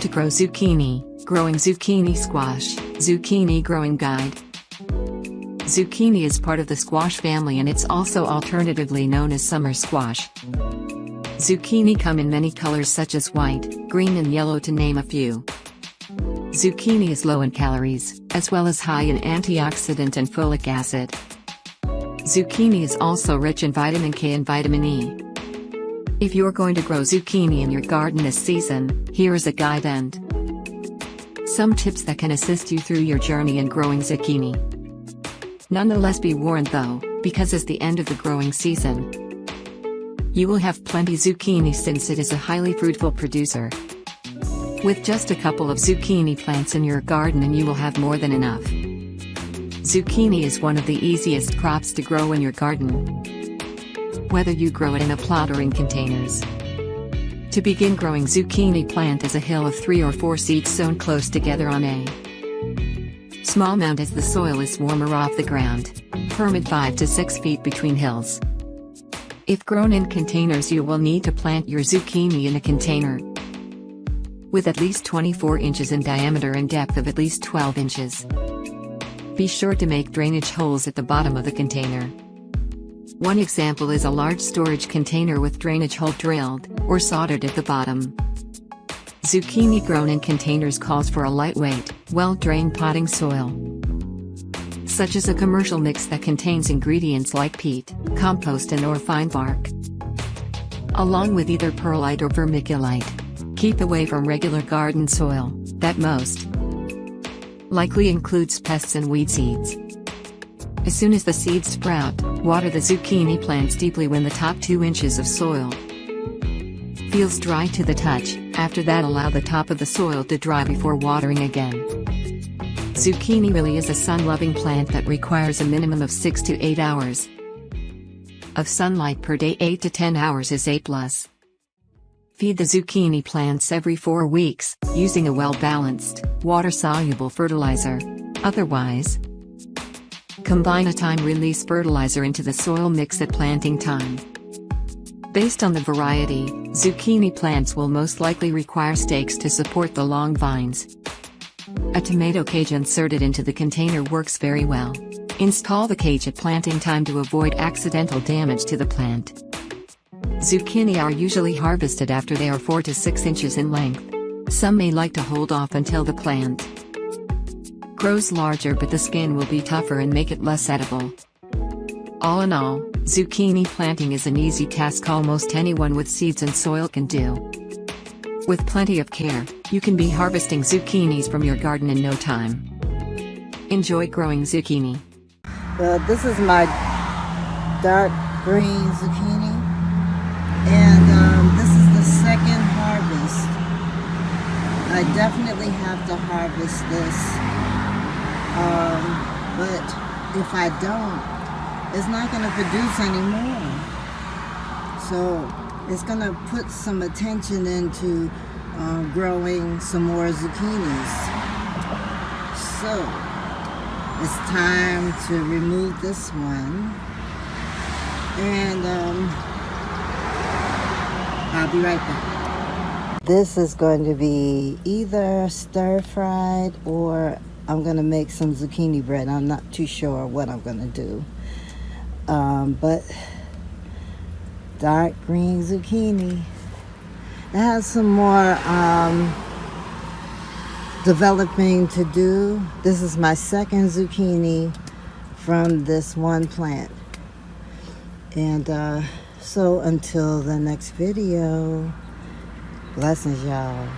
to grow zucchini. Growing zucchini squash. Zucchini growing guide. Zucchini is part of the squash family and it's also alternatively known as summer squash. Zucchini come in many colors such as white, green and yellow to name a few. Zucchini is low in calories, as well as high in antioxidant and folic acid. Zucchini is also rich in vitamin K and vitamin E. If you're going to grow zucchini in your garden this season, here is a guide and some tips that can assist you through your journey in growing zucchini. Nonetheless, be warned though, because it's the end of the growing season. You will have plenty zucchini since it is a highly fruitful producer. With just a couple of zucchini plants in your garden and you will have more than enough. Zucchini is one of the easiest crops to grow in your garden, whether you grow it in a plot or in containers. To begin growing zucchini, plant is a hill of 3 or 4 seeds sown close together on a small mound as the soil is warmer off the ground. Permit 5 to 6 feet between hills. If grown in containers, you will need to plant your zucchini in a container with at least 24 inches in diameter and depth of at least 12 inches. Be sure to make drainage holes at the bottom of the container. One example is a large storage container with drainage hole drilled or soldered at the bottom. Zucchini grown in containers calls for a lightweight, well-drained potting soil, such as a commercial mix that contains ingredients like peat, compost and/or fine bark, along with either perlite or vermiculite. Keep away from regular garden soil, that most likely includes pests and weed seeds. As soon as the seeds sprout, water the zucchini plants deeply when the top 2 inches of soil feels dry to the touch. After that, allow the top of the soil to dry before watering again. Zucchini really is a sun-loving plant that requires a minimum of 6 to 8 hours of sunlight per day. 8 to 10 hours is A+. Feed the zucchini plants every 4 weeks, using a well-balanced, water-soluble fertilizer. Otherwise, combine a time-release fertilizer into the soil mix at planting time. Based on the variety, zucchini plants will most likely require stakes to support the long vines. A tomato cage inserted into the container works very well. Install the cage at planting time to avoid accidental damage to the plant. Zucchini are usually harvested after they are 4 to 6 inches in length. Some may like to hold off until the plant grows larger, but the skin will be tougher and make it less edible. All in all, zucchini planting is an easy task almost anyone with seeds and soil can do. With plenty of care, you can be harvesting zucchinis from your garden in no time. Enjoy growing zucchini. Well, this is my dark green zucchini, and this is the second harvest. I definitely have to harvest this, but if I don't, it's not going to produce anymore. So it's going to put some attention into growing some more zucchinis. So it's time to remove this one, and I'll be right back. This is going to be either stir-fried or I'm going to make some zucchini bread. I'm not too sure what I'm going to do. But dark green zucchini. It has some more developing to do. This is my second zucchini from this one plant. And so until the next video, blessings, y'all.